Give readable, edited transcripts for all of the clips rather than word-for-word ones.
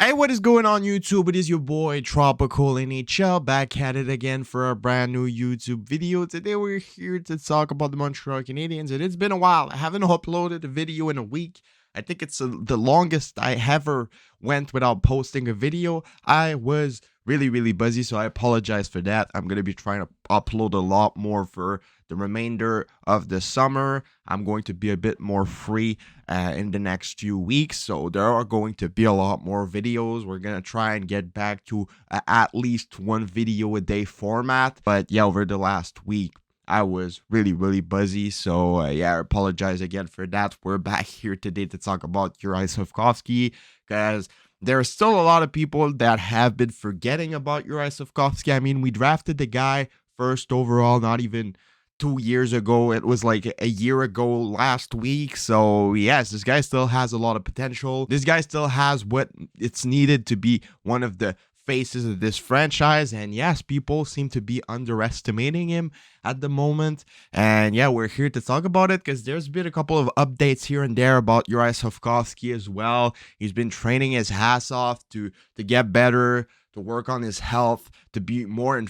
Hey, what is going on YouTube? It is your boy Tropical NHL back at it again for a brand new YouTube video. Today we're here to talk about the Montreal Canadiens, and it's been a while. I haven't uploaded a video in a week. I think it's the longest I ever went without posting a video. I was really busy, so I apologize for that. I'm going to be trying to upload a lot more for the remainder of the summer. I'm going to be a bit more free in the next few weeks, so there are going to be a lot more videos. We're going to try and get back to at least one video a day format. But yeah, over the last week, I was really busy, so yeah, I apologize again for that. We're back here today to talk about Juraj Slafkovsky, because there are still a lot of people that have been forgetting about Juraj Slafkovsky. I mean, we drafted the guy first overall, not even 2 years ago. It was like a year ago last week. So yes, this guy still has a lot of potential. This guy still has what it's needed to be one of the faces of this franchise, and yes, people seem to be underestimating him at the moment. And yeah, we're here to talk about it because there's been a couple of updates here and there about Juraj Slafkovsky as well. He's been training his ass off to get better, to work on his health, to be more in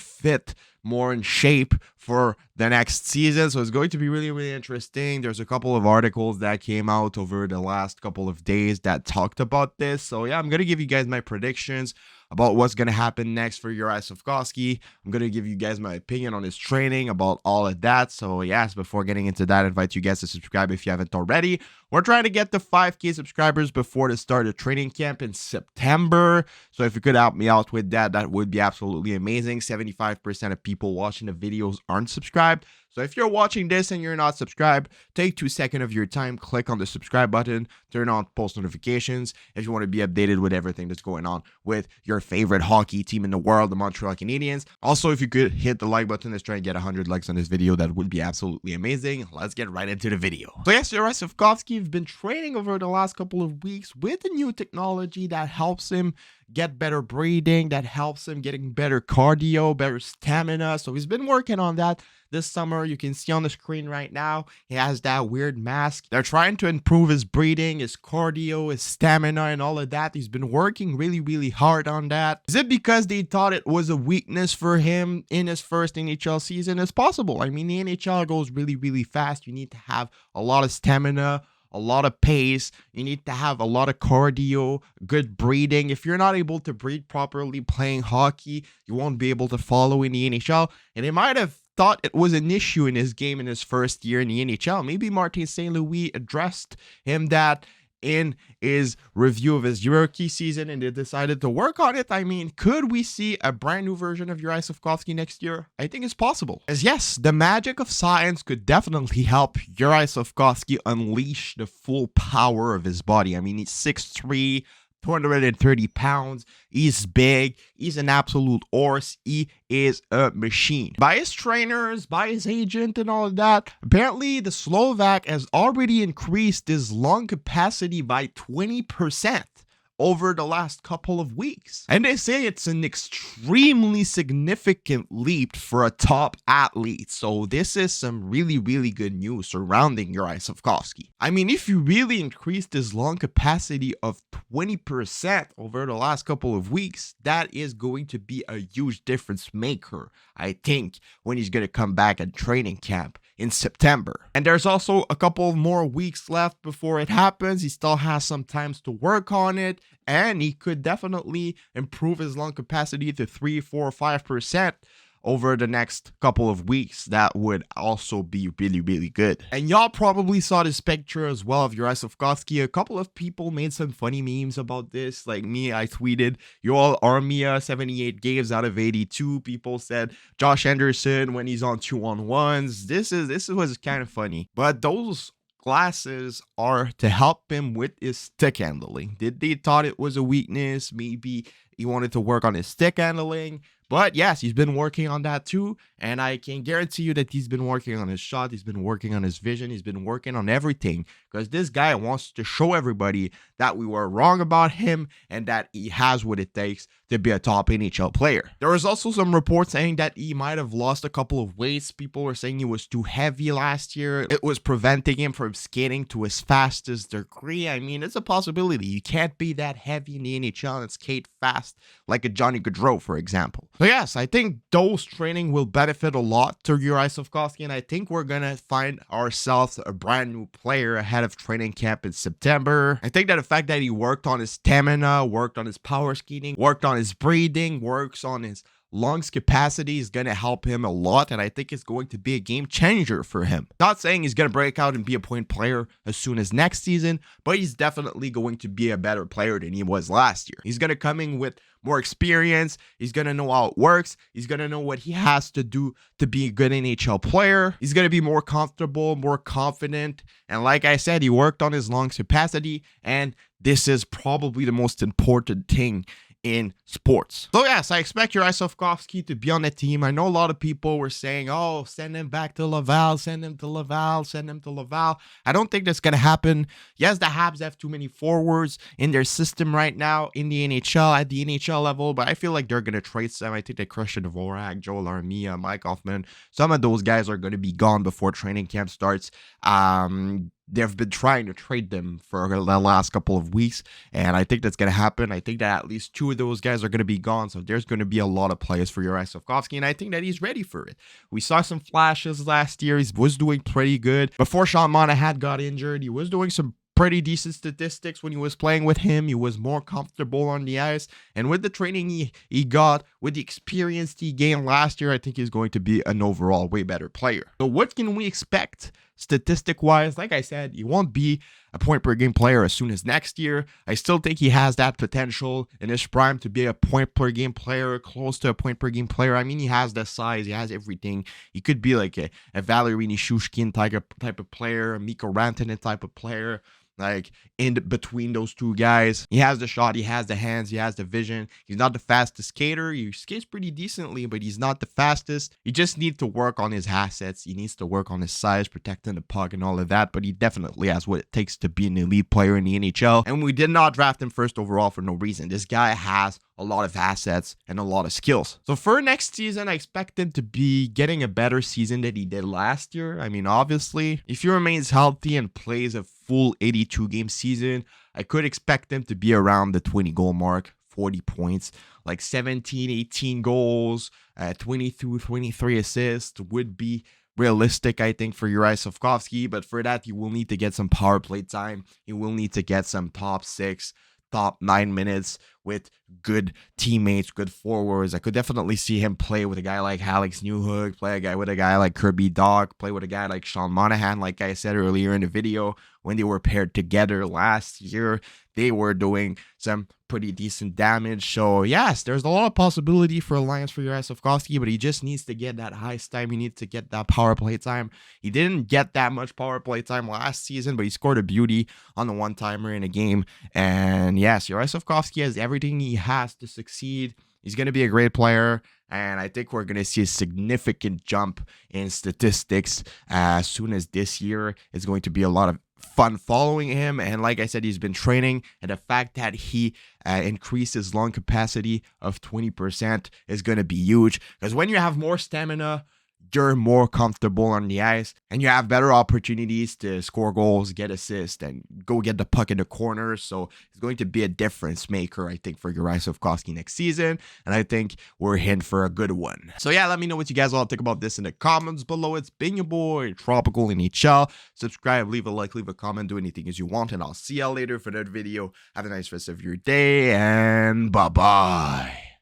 shape for the next season. So it's going to be really interesting. There's a couple of articles that came out over the last couple of days that talked about this. So yeah, I'm going to give you guys my predictions about what's going to happen next for Juraj Slafkovsky. I'm going to give you guys my opinion on his training, about all of that. So yes, before getting into that, I invite you guys to subscribe if you haven't already. We're trying to get to 5K subscribers before the start of training camp in September. So if you could help me out with that, that would be absolutely amazing. 75% of people watching the videos aren't subscribed. So if you're watching this and you're not subscribed, take 2 seconds of your time, click on the subscribe button, turn on post notifications if you want to be updated with everything that's going on with your favorite hockey team in the world, the Montreal Canadiens. Also, if you could hit the like button, let's try and get 100 likes on this video. That would be absolutely amazing. Let's get right into the video. So yes, Juraj Slafkovsky has been training over the last couple of weeks with a new technology that helps him get better breathing, that helps him getting better cardio, better stamina. So he's been working on that this summer. You can see on the screen right now, he has that weird mask. They're trying to improve his breathing, his cardio, his stamina, and all of that. He's been working really hard on that. Is it because they thought it was a weakness for him in his first NHL season? It's possible. I mean, the NHL goes really fast. You need to have a lot of stamina, a lot of pace. You need to have a lot of cardio, good breathing. If you're not able to breathe properly playing hockey, you won't be able to follow in the NHL. And it might have thought it was an issue in his game in his first year in the NHL. Maybe Martin St. Louis addressed him that in his review of his rookie season, and they decided to work on it. I mean, could we see a brand new version of Juraj Slafkovsky next year? I think it's possible. As yes, the magic of science could definitely help Juraj Slafkovsky unleash the full power of his body. I mean, he's 6'3", 230 pounds. He's big. He's an absolute horse. He is a machine. By his trainers, by his agent, and all of that, apparently the Slovak has already increased his lung capacity by 20% over the last couple of weeks. And they say it's an extremely significant leap for a top athlete. So this is some really good news surrounding Juraj Slafkovsky. I mean, if you really increased his lung capacity of 20% over the last couple of weeks, that is going to be a huge difference maker, I think, when he's going to come back at training camp in September. And there's also a couple more weeks left before it happens. He still has some time to work on it, and he could definitely improve his lung capacity to 3, 4, 5% over the next couple of weeks. That would also be really good. And y'all probably saw this picture as well of Juraj Slafkovsky. A couple of people made some funny memes about this. Like me, I tweeted, Yoel Armia, 78 games out of 82. People said Josh Anderson when he's on 2-on-1s. This was kind of funny. But those glasses are to help him with his stick handling. Did they thought it was a weakness? Maybe He wanted to work on his stick handling. But yes, he's been working on that too. And I can guarantee you that he's been working on his shot. He's been working on his vision. He's been working on everything. Because this guy wants to show everybody that we were wrong about him and that he has what it takes to be a top NHL player. There was also some reports saying that he might have lost a couple of weights. People were saying he was too heavy last year. It was preventing him from skating to his fastest degree. I mean, it's a possibility. You can't be that heavy in the NHL and skate fast like a Johnny Gaudreau, for example. So yes, I think those training will benefit a lot to Juraj Slafkovsky, and I think we're going to find ourselves a brand new player ahead of training camp in September. I think that the fact that he worked on his stamina, worked on his power skating, worked on his breathing, works on his lungs capacity is going to help him a lot, and I think it's going to be a game changer for him. Not saying he's going to break out and be a point player as soon as next season, but he's definitely going to be a better player than he was last year. He's going to come in with more experience. He's going to know how it works. He's going to know what he has to do to be a good NHL player. He's going to be more comfortable, more confident, and like I said, he worked on his lungs capacity, and this is probably the most important thing in sports. So yes, I expect Juraj Slafkovsky to be on the team. I know a lot of people were saying, oh, send him back to Laval, send him to Laval, send him to Laval. I don't think that's going to happen. Yes, the Habs have too many forwards in their system right now in the NHL, at the NHL level, but I feel like they're going to trade some. I think that Christian Dvorak, Joel Armia, Mike Hoffman, some of those guys are going to be gone before training camp starts. They've been trying to trade them for the last couple of weeks, and I think that's going to happen. I think that at least two of those guys are going to be gone, so there's going to be a lot of players for Juraj Slafkovsky, and I think that he's ready for it. We saw some flashes last year. He was doing pretty good. Before Sean Monahan got injured, he was doing some pretty decent statistics when he was playing with him. He was more comfortable on the ice, and with the training he got, with the experience he gained last year, I think he's going to be an overall way better player. So what can we expect statistic wise? Like I said, he won't be a point per game player as soon as next year. I still think he has that potential in his prime to be a point per game player, close to a point per game player. I mean, he has the size, he has everything. He could be like a Valeri Nichushkin type of player, a Mikko Rantanen type of player. Like in between those two guys, he has the shot, he has the hands, he has the vision. He's not the fastest skater. He skates pretty decently, but he's not the fastest. He just needs to work on his assets. He needs to work on his size, protecting the puck and all of that. But he definitely has what it takes to be an elite player in the NHL. And we did not draft him first overall for no reason. This guy has a lot of assets and a lot of skills. So for next season, I expect him to be getting a better season than he did last year. I mean, obviously, if he remains healthy and plays a full 82 game season, I could expect him to be around the 20 goal mark, 40 points, like 17, 18 goals, 22, 23 assists would be realistic, I think, for Juraj Slafkovsky. But for that, you will need to get some power play time. You will need to get some top 6, top 9 minutes with good teammates, good forwards. I could definitely see him play with a guy like Alex Newhook, play with a guy like Kirby Dach, play with a guy like Sean Monahan. Like I said earlier in the video, when they were paired together last year, they were doing some pretty decent damage. So yes, there's a lot of possibility for alliance for Juraj Slafkovsky, but he just needs to get that ice time. He needs to get that power play time. He didn't get that much power play time last season, but he scored a beauty on the one-timer in a game. And yes, Juraj Slafkovsky has everything he has to succeed. He's going to be a great player, and I think we're going to see a significant jump in statistics as soon as this year. It's going to be a lot of fun following him, and like I said, he's been training, and the fact that he increased his lung capacity of 20% is going to be huge, because when you have more stamina, you're more comfortable on the ice, and you have better opportunities to score goals, get assists, and go get the puck in the corner. So it's going to be a difference maker, I think, for Juraj Slafkovsky next season, and I think we're in for a good one. So yeah, let me know what you guys all think about this in the comments below. It's been your boy, Tropical NHL. Subscribe, leave a like, leave a comment, do anything as you want, and I'll see y'all later for another video. Have a nice rest of your day, and bye-bye.